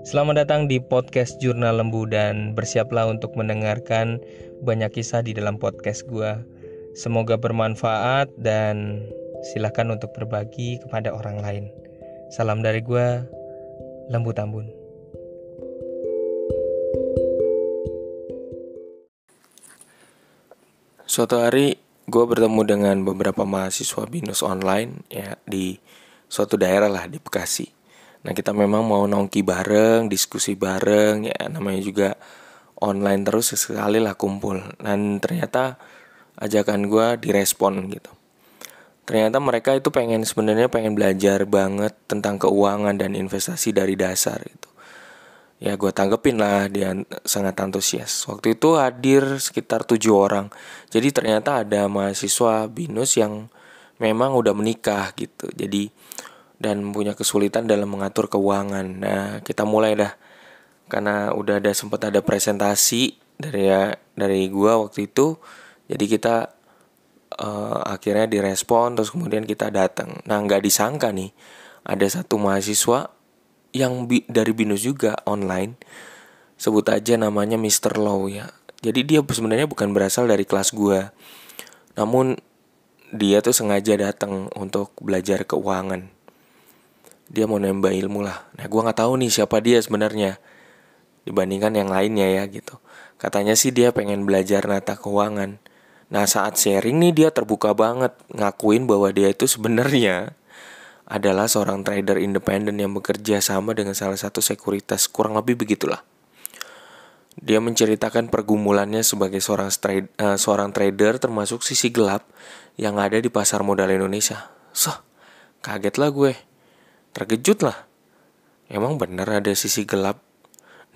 Selamat datang di podcast Jurnal Lembu dan bersiaplah untuk mendengarkan banyak kisah di dalam podcast gua. Semoga bermanfaat dan silakan untuk berbagi kepada orang lain. Salam dari gua, Lembu Tambun. Suatu hari gue bertemu dengan beberapa mahasiswa BINUS online ya di suatu daerah lah di Bekasi. Nah kita memang mau nongki bareng, diskusi bareng ya, namanya juga online terus sekali lah kumpul. Dan ternyata ajakan gue direspon gitu. Ternyata mereka itu sebenarnya pengen belajar banget tentang keuangan dan investasi dari dasar gitu. Ya gue tanggepin lah, dia sangat antusias. Waktu itu hadir sekitar 7 orang. Jadi ternyata ada mahasiswa BINUS yang memang udah menikah gitu. Jadi dan punya kesulitan dalam mengatur keuangan. Nah kita mulai dah. Karena udah sempat ada presentasi dari gue waktu itu. Jadi kita akhirnya direspon, terus kemudian kita datang. Nah nggak disangka nih, ada satu mahasiswa yang dari BINUS juga online, sebut aja namanya Mr. Low ya. Jadi dia sebenarnya bukan berasal dari kelas gue, namun dia tuh sengaja datang untuk belajar keuangan. Dia mau nambah ilmu lah. Nah gue nggak tahu nih siapa dia sebenarnya dibandingkan yang lainnya ya gitu. Katanya sih dia pengen belajar nata keuangan. Nah saat sharing nih dia terbuka banget ngakuin bahwa dia itu sebenarnya adalah seorang trader independen yang bekerja sama dengan salah satu sekuritas, kurang lebih begitulah. Dia menceritakan pergumulannya sebagai seorang trader, termasuk sisi gelap yang ada di pasar modal Indonesia. Kaget lah gue, terkejut lah. Emang benar ada sisi gelap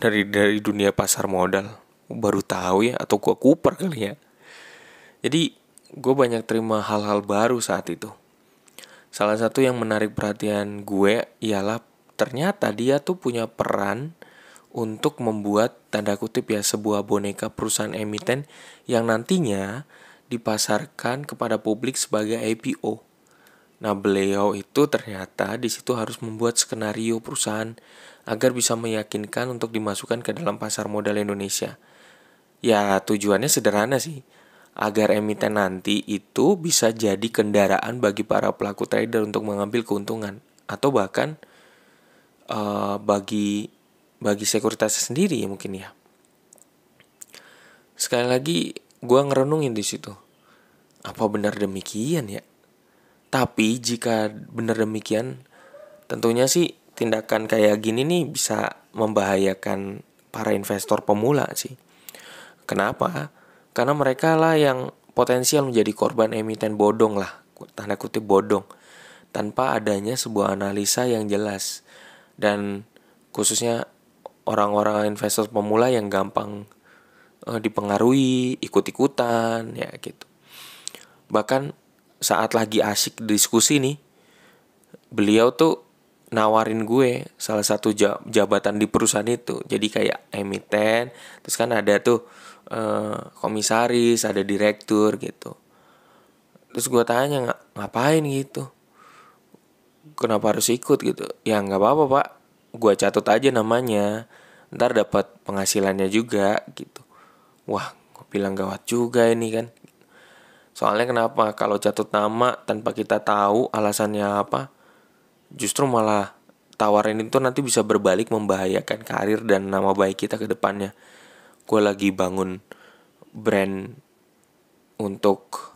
dari dunia pasar modal? Baru tahu ya, atau gue kuper kali ya. Jadi gue banyak terima hal-hal baru saat itu. Salah satu yang menarik perhatian gue ialah ternyata dia tuh punya peran untuk membuat tanda kutip ya sebuah boneka perusahaan emiten yang nantinya dipasarkan kepada publik sebagai IPO. Nah beliau itu ternyata di situ harus membuat skenario perusahaan agar bisa meyakinkan untuk dimasukkan ke dalam pasar modal Indonesia. Ya tujuannya sederhana sih, agar emiten nanti itu bisa jadi kendaraan bagi para pelaku trader untuk mengambil keuntungan, atau bahkan bagi sekuritas sendiri ya mungkin ya. Sekali lagi gue ngerenungin di situ, apa benar demikian ya? Tapi jika benar demikian, tentunya sih tindakan kayak gini nih bisa membahayakan para investor pemula sih. Kenapa? Karena mereka lah yang potensial menjadi korban emiten bodong lah, tanda kutip bodong, tanpa adanya sebuah analisa yang jelas. Dan khususnya orang-orang investor pemula yang gampang dipengaruhi, ikut-ikutan, ya gitu. Bahkan saat lagi asik diskusi nih, beliau tuh nawarin gue salah satu jabatan di perusahaan itu. Jadi kayak emiten, terus kan ada tuh komisaris, ada direktur gitu. Terus gue tanya, ngapain gitu? Kenapa harus ikut gitu? Ya nggak apa-apa pak, gue catat aja namanya, ntar dapat penghasilannya juga gitu. Wah, gue bilang gawat juga ini kan. Soalnya kenapa? Kalau catat nama tanpa kita tahu alasannya apa, justru malah tawaran itu nanti bisa berbalik membahayakan karir dan nama baik kita ke depannya. Gue lagi bangun brand untuk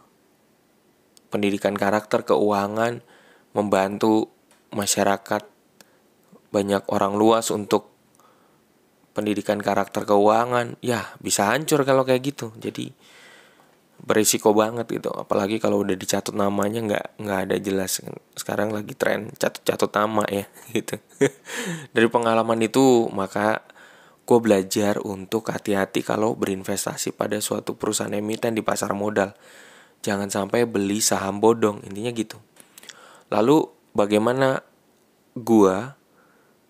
pendidikan karakter keuangan, membantu masyarakat banyak orang luas untuk pendidikan karakter keuangan. Ya bisa hancur kalau kayak gitu. Jadi berisiko banget gitu. Apalagi kalau udah dicatat namanya nggak ada jelas. Sekarang lagi tren catat nama ya gitu. Dari pengalaman itu maka gue belajar untuk hati-hati kalau berinvestasi pada suatu perusahaan emiten di pasar modal. Jangan sampai beli saham bodong, intinya gitu. Lalu bagaimana gue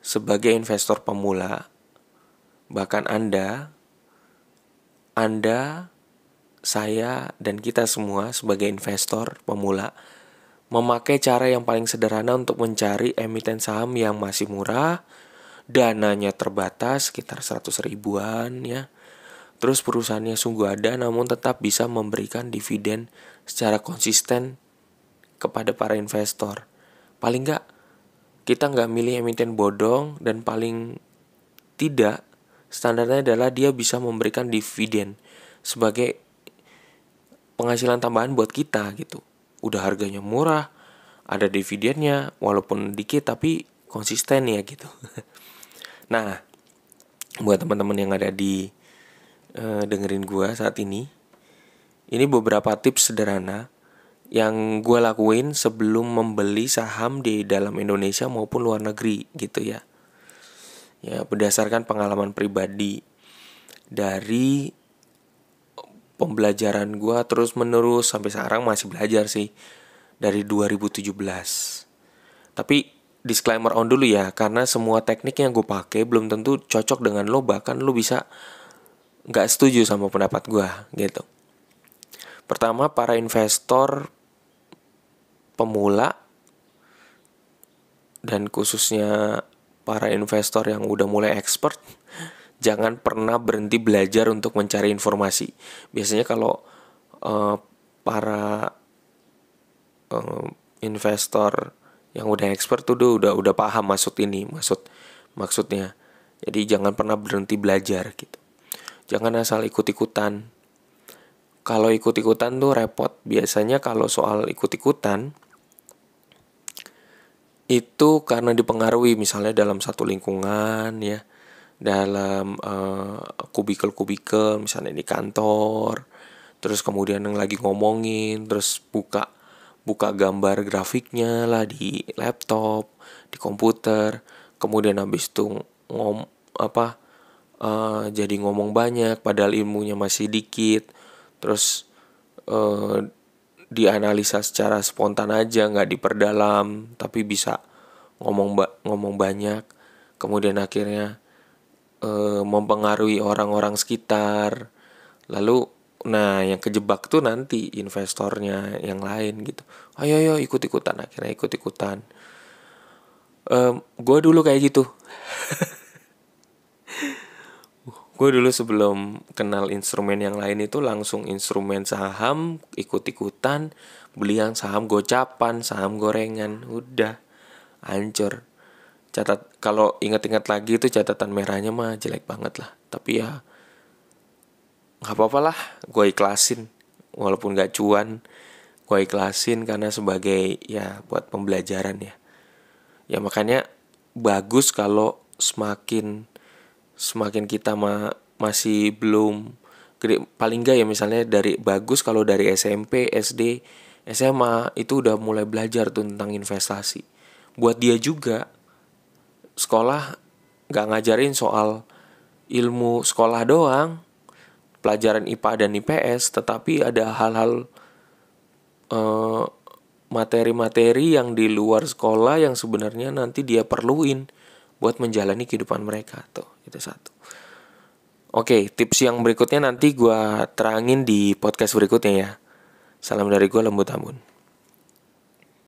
sebagai investor pemula, bahkan Anda, saya, dan kita semua sebagai investor pemula memakai cara yang paling sederhana untuk mencari emiten saham yang masih murah dananya terbatas sekitar 100 ribuan ya. Terus perusahaannya sungguh ada namun tetap bisa memberikan dividen secara konsisten kepada para investor. Paling nggak kita nggak milih emiten bodong, dan paling tidak standarnya adalah dia bisa memberikan dividen sebagai penghasilan tambahan buat kita gitu. Udah harganya murah, ada dividennya walaupun dikit tapi konsisten ya gitu. Nah, buat teman-teman yang ada di dengerin gue saat ini beberapa tips sederhana yang gue lakuin sebelum membeli saham di dalam Indonesia maupun luar negeri gitu ya. Ya, berdasarkan pengalaman pribadi dari pembelajaran gue terus menerus sampai sekarang masih belajar sih dari 2017. Tapi disclaimer on dulu ya, karena semua teknik yang gue pakai belum tentu cocok dengan lo, bahkan lo bisa nggak setuju sama pendapat gue gitu. Pertama, para investor pemula dan khususnya para investor yang udah mulai expert, jangan pernah berhenti belajar untuk mencari informasi. Biasanya kalau para investor yang udah expert tuh udah paham maksudnya. Jadi jangan pernah berhenti belajar gitu. Jangan asal ikut-ikutan. Kalau ikut-ikutan tuh repot. Biasanya kalau soal ikut-ikutan itu karena dipengaruhi misalnya dalam satu lingkungan ya, dalam kubikel misalnya di kantor, terus kemudian yang lagi ngomongin, terus buka gambar grafiknya lah di laptop, di komputer, kemudian habis itu jadi ngomong banyak padahal ilmunya masih dikit, terus dianalisa secara spontan aja, nggak diperdalam, tapi bisa ngomong banyak, kemudian akhirnya mempengaruhi orang-orang sekitar. Lalu yang kejebak tuh nanti investornya yang lain gitu. Ayo ikut-ikutan, akhirnya ikut-ikutan. Gue dulu kayak gitu. Gue dulu sebelum kenal instrumen yang lain itu langsung instrumen saham, ikut-ikutan, beli yang saham gocapan, saham gorengan, udah hancur. Kalau ingat-ingat lagi itu catatan merahnya mah jelek banget lah. Tapi ya nggak apa-apa lah, gue ikhlasin. Walaupun nggak cuan, gue ikhlasin karena sebagai ya buat pembelajaran ya. Ya makanya bagus kalau semakin kita masih belum gede, paling enggak ya misalnya bagus kalau dari SMP, SD, SMA itu udah mulai belajar tuh tentang investasi. Buat dia juga sekolah nggak ngajarin soal ilmu sekolah doang, pelajaran IPA dan IPS, tetapi ada hal-hal materi-materi yang di luar sekolah yang sebenarnya nanti dia perluin buat menjalani kehidupan mereka tuh. Itu satu. Oke, tips yang berikutnya nanti gue terangin di podcast berikutnya ya. Salam dari gue, Lembut Ambon.